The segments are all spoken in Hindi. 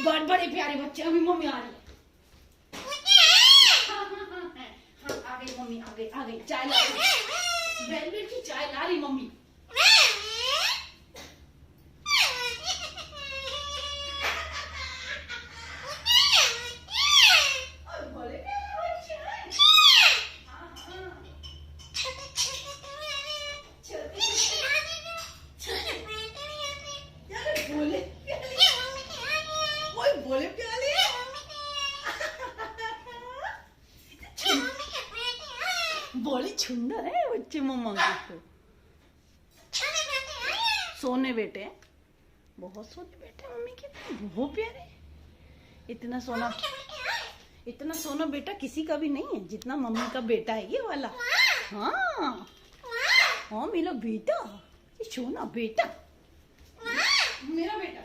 बड़े प्यारे बच्चे। अभी मम्मी आ रही है। आ गई मम्मी, आ गई चाय ला रही। वेलवेट की चाय ला रही मम्मी। बोले प्याली बोले सुंदर है बच्चे मम्मा को। सोने बेटे, बहुत सोने बेटे मम्मी के, बहुत प्यारे। इतना सोना बेटा किसी का भी नहीं है जितना मम्मी का बेटा है ये वाला। हाँ हाँ मेरा बेटा, ये सोना बेटा, मेरा बेटा।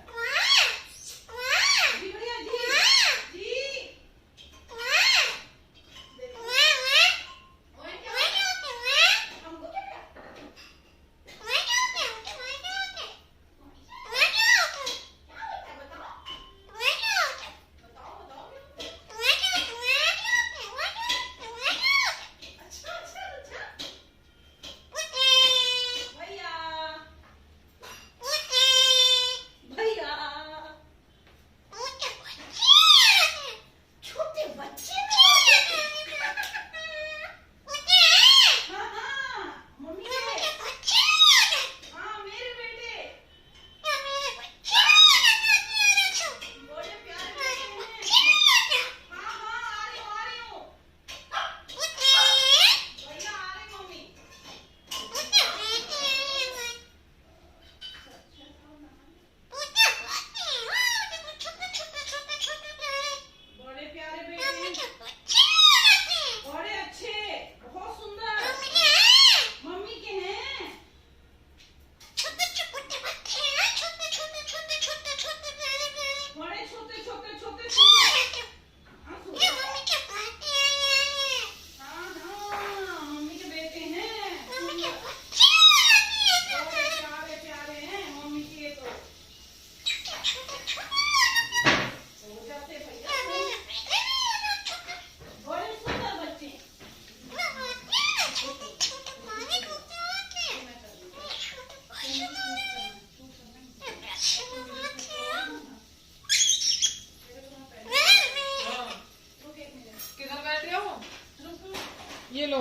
ये लो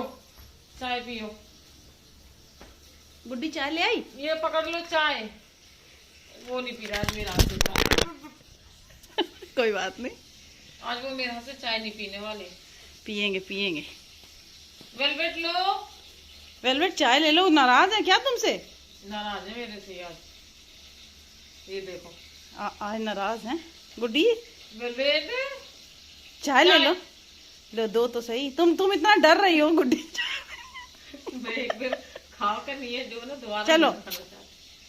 चाय पियो। गुड्डी चाय ले आई। ये पकड़ लो चाय। वो नहीं पी रहा आज मेरे हाथ से चाय। कोई बात नहीं, आज वो मेरे हाथ से चाय नहीं पीने वाले। पियेंगे। वेलवेट लो। वेलवेट चाय ले लो। नाराज है क्या तुमसे? नाराज है मेरे से आज। ये देखो आज नाराज है गुड्डी। वेलवेट चाय ले लो दो तो सही। तुम इतना डर रही हो गुड्डी। एक बार खाओ कर नहीं है जो ना दोबारा। चलो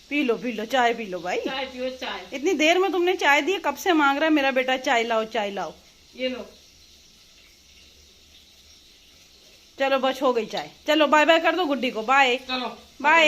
पी लो चाय पी लो भाई। चाय पियो चाय। इतनी देर में तुमने चाय दी, कब से मांग रहा है मेरा बेटा चाय लाओ। ये लो। चलो बस हो गई चाय। चलो बाय बाय कर दो गुड्डी को। बाय चलो बाय।